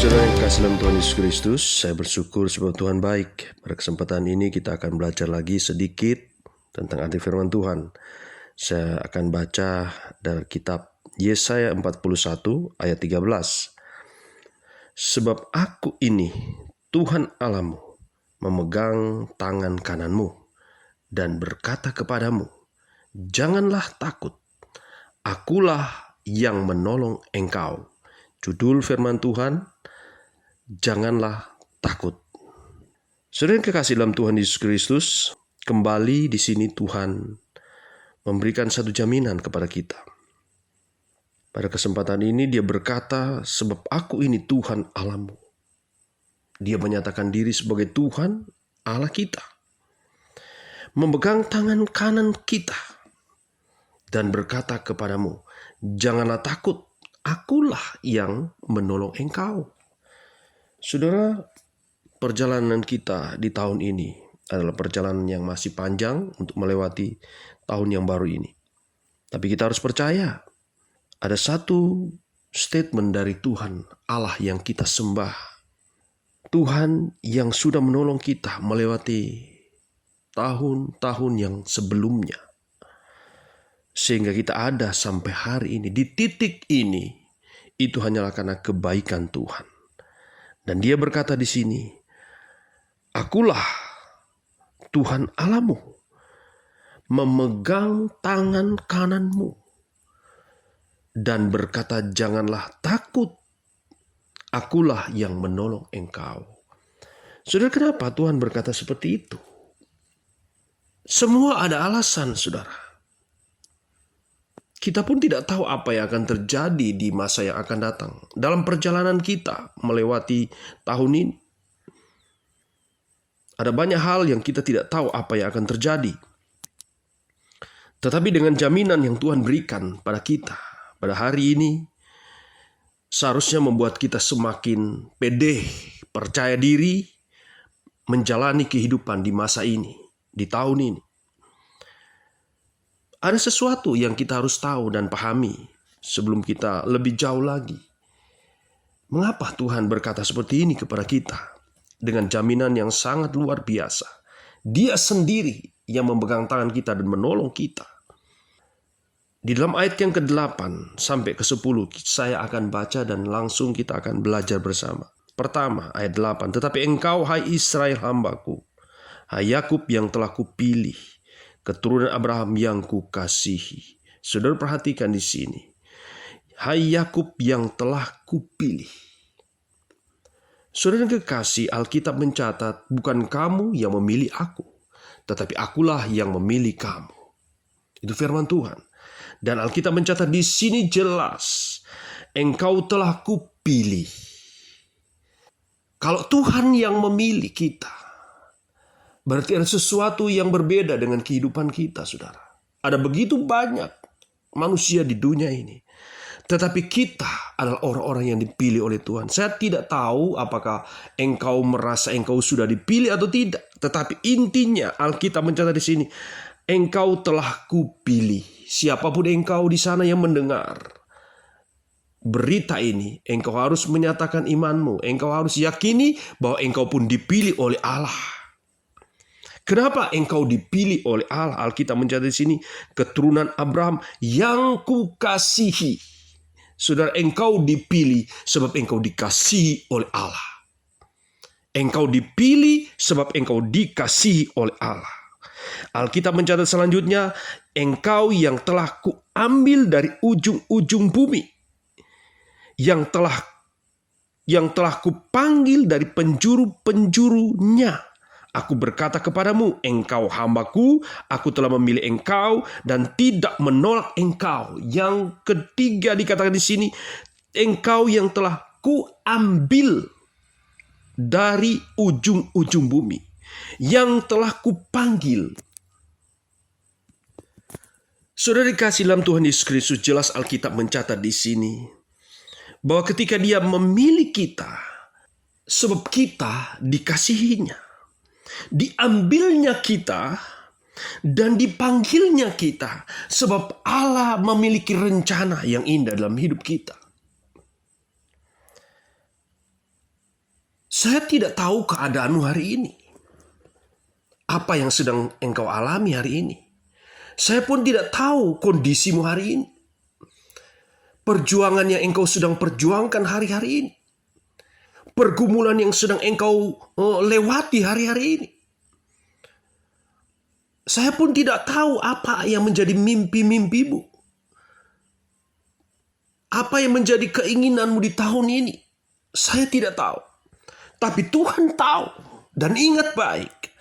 Saudara yang kasih dalam Tuhan Yesus Kristus, saya bersyukur sebab Tuhan baik. Pada kesempatan ini kita akan belajar lagi sedikit tentang arti firman Tuhan. Saya akan baca dari kitab Yesaya 41 ayat 13. Sebab aku ini, Tuhan Allahmu, memegang tangan kananmu dan berkata kepadamu, janganlah takut, akulah yang menolong engkau. Judul firman Tuhan, janganlah takut. Saudara yang kekasih dalam Tuhan Yesus Kristus, kembali di sini Tuhan memberikan satu jaminan kepada kita. Pada kesempatan ini dia berkata, sebab aku ini Tuhan Allahmu. Dia menyatakan diri sebagai Tuhan Allah kita. Memegang tangan kanan kita dan berkata kepadamu, janganlah takut, akulah yang menolong engkau. Saudara, perjalanan kita di tahun ini adalah perjalanan yang masih panjang untuk melewati tahun yang baru ini. Tapi kita harus percaya, ada satu statement dari Tuhan Allah yang kita sembah. Tuhan yang sudah menolong kita melewati tahun-tahun yang sebelumnya. Sehingga kita ada sampai hari ini. Di titik ini, itu hanyalah karena kebaikan Tuhan. Dan dia berkata di sini, akulah Tuhan Allahmu, memegang tangan kananmu, dan berkata janganlah takut, akulah yang menolong engkau. Saudara, kenapa Tuhan berkata seperti itu? Semua ada alasan, saudara. Kita pun tidak tahu apa yang akan terjadi di masa yang akan datang. Dalam perjalanan kita melewati tahun ini. Ada banyak hal yang kita tidak tahu apa yang akan terjadi. Tetapi dengan jaminan yang Tuhan berikan pada kita pada hari ini, seharusnya membuat kita semakin pede, percaya diri, menjalani kehidupan di masa ini, di tahun ini. Ada sesuatu yang kita harus tahu dan pahami sebelum kita lebih jauh lagi. Mengapa Tuhan berkata seperti ini kepada kita? Dengan jaminan yang sangat luar biasa. Dia sendiri yang memegang tangan kita dan menolong kita. Di dalam ayat yang ke-8 sampai ke-10 saya akan baca dan langsung kita akan belajar bersama. Pertama, ayat 8. Tetapi engkau, hai Israel hambaku, hai Yakub yang telah kupilih, keturunan Abraham yang kukasihi. Saudara perhatikan di sini. Hai Yakub yang telah kupilih. Saudara yang kekasih, Alkitab mencatat, bukan kamu yang memilih aku, tetapi akulah yang memilih kamu. Itu firman Tuhan. Dan Alkitab mencatat di sini jelas, engkau telah kupilih. Kalau Tuhan yang memilih kita, berarti ada sesuatu yang berbeda dengan kehidupan kita, saudara. Ada begitu banyak manusia di dunia ini. Tetapi kita adalah orang-orang yang dipilih oleh Tuhan. Saya tidak tahu apakah engkau merasa engkau sudah dipilih atau tidak. Tetapi intinya Alkitab mencatat di sini, engkau telah kupilih. Siapapun engkau di sana yang mendengar berita ini, engkau harus menyatakan imanmu. Engkau harus yakini bahwa engkau pun dipilih oleh Allah. Kenapa engkau dipilih oleh Allah? Alkitab mencatat di sini, keturunan Abraham yang kukasihi. Saudara, engkau dipilih sebab engkau dikasihi oleh Allah. Engkau dipilih sebab engkau dikasihi oleh Allah. Alkitab mencatat selanjutnya, engkau yang telah kuambil dari ujung-ujung bumi, yang telah kupanggil dari penjuru-penjurunya. Aku berkata kepadamu, engkau hambaku, aku telah memilih engkau dan tidak menolak engkau. Yang ketiga dikatakan di sini, engkau yang telah kuambil dari ujung-ujung bumi, yang telah kupanggil. Saudara dikasih dalam Tuhan Yesus Kristus, jelas Alkitab mencatat di sini bahwa ketika Dia memilih kita, sebab kita dikasihinya. Diambilnya kita dan dipanggilnya kita sebab Allah memiliki rencana yang indah dalam hidup kita. Saya tidak tahu keadaanmu hari ini. Apa yang sedang engkau alami hari ini. Saya pun tidak tahu kondisimu hari ini. Perjuangan yang engkau sedang perjuangkan hari-hari ini. Pergumulan yang sedang engkau lewati hari-hari ini. Saya pun tidak tahu apa yang menjadi mimpi-mimpimu. Apa yang menjadi keinginanmu di tahun ini. Saya tidak tahu. Tapi Tuhan tahu. Dan ingat baik.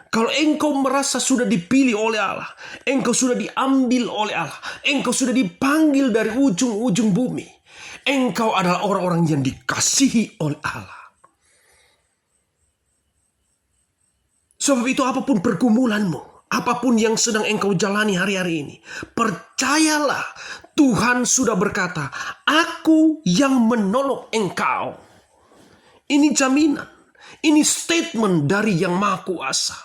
Kalau engkau merasa sudah dipilih oleh Allah. Engkau sudah diambil oleh Allah. Engkau sudah dipanggil dari ujung-ujung bumi. Engkau adalah orang-orang yang dikasihi oleh Allah. Sebab itu apapun pergumulanmu. Apapun yang sedang engkau jalani hari-hari ini. Percayalah, Tuhan sudah berkata, aku yang menolong engkau. Ini jaminan. Ini statement dari Yang Maha Kuasa.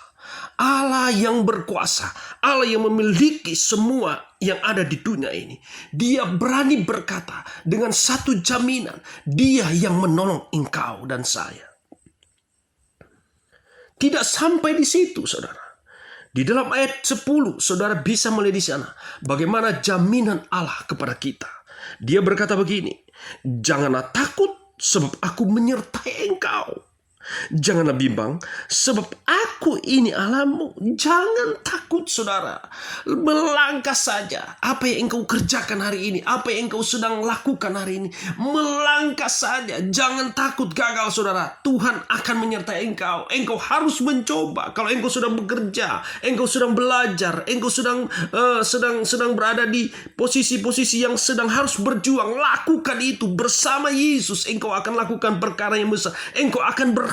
Allah yang berkuasa. Allah yang memiliki semua yang ada di dunia ini. Dia berani berkata dengan satu jaminan. Dia yang menolong engkau dan saya. Tidak sampai di situ, saudara. Di dalam ayat 10, saudara bisa melihat di sana bagaimana jaminan Allah kepada kita. Dia berkata begini, janganlah takut sebab aku menyertai engkau. Janganlah bimbang sebab aku ini Allahmu. Jangan takut, saudara. Melangkah saja. Apa yang engkau kerjakan hari ini, apa yang engkau sedang lakukan hari ini, melangkah saja. Jangan takut gagal, saudara. Tuhan akan menyertai engkau. Engkau harus mencoba. Kalau engkau sedang bekerja, engkau sedang belajar, engkau sedang berada di posisi-posisi yang sedang harus berjuang, lakukan itu bersama Yesus. Engkau akan lakukan perkara yang besar. Engkau akan berhasil.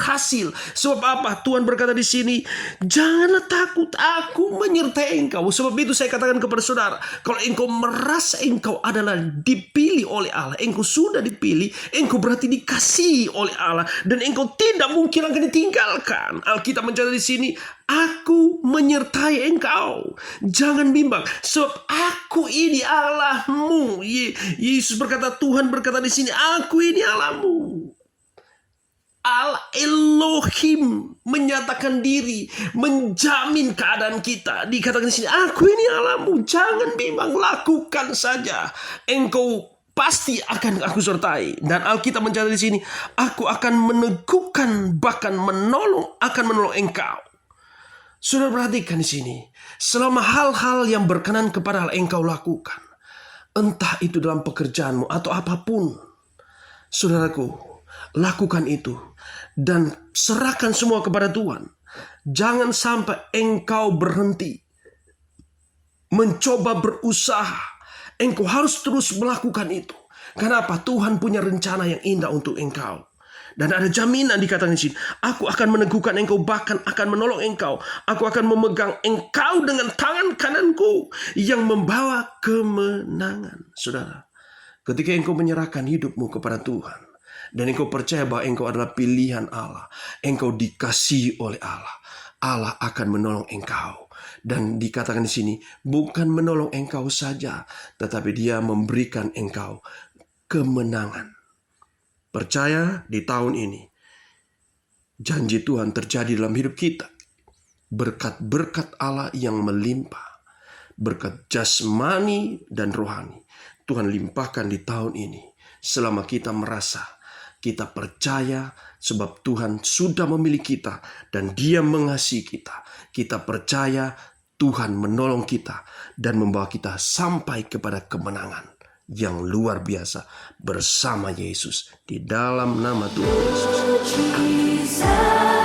Sebab apa? Tuhan berkata di sini, janganlah takut, aku menyertai engkau. Sebab itu saya katakan kepada saudara, kalau engkau merasa engkau adalah dipilih oleh Allah, engkau sudah dipilih, engkau berarti dikasihi oleh Allah, dan engkau tidak mungkin akan ditinggalkan. Alkitab mencatat di sini, aku menyertai engkau. Jangan bimbang, sebab aku ini Allahmu. Yesus berkata, Tuhan berkata di sini, aku ini Allahmu. Allah Elohim menyatakan diri, menjamin keadaan kita. Dikatakan di sini, aku ini Allahmu, jangan bimbang, lakukan saja. Engkau pasti akan aku sertai. Dan Alkitab mencatat di sini, aku akan meneguhkan, bahkan akan menolong engkau. Sudah perhatikan di sini, selama hal-hal yang berkenan kepada Allah engkau lakukan, entah itu dalam pekerjaanmu atau apapun, saudaraku, lakukan itu dan serahkan semua kepada Tuhan. Jangan sampai engkau berhenti mencoba berusaha. Engkau harus terus melakukan itu. Kenapa? Tuhan punya rencana yang indah untuk engkau. Dan ada jaminan dikatakan di sini, aku akan meneguhkan engkau, bahkan akan menolong engkau. Aku akan memegang engkau dengan tangan kananku yang membawa kemenangan. Saudara, ketika engkau menyerahkan hidupmu kepada Tuhan, dan engkau percaya bahwa engkau adalah pilihan Allah, engkau dikasihi oleh Allah, Allah akan menolong engkau. Dan dikatakan di sini, bukan menolong engkau saja, tetapi Dia memberikan engkau kemenangan. Percaya di tahun ini, janji Tuhan terjadi dalam hidup kita. Berkat-berkat Allah yang melimpah, berkat jasmani dan rohani, Tuhan limpahkan di tahun ini. Selama kita merasa, kita percaya sebab Tuhan sudah memilih kita dan Dia mengasihi kita. Kita percaya Tuhan menolong kita dan membawa kita sampai kepada kemenangan yang luar biasa bersama Yesus. Di dalam nama Tuhan Yesus. Amin.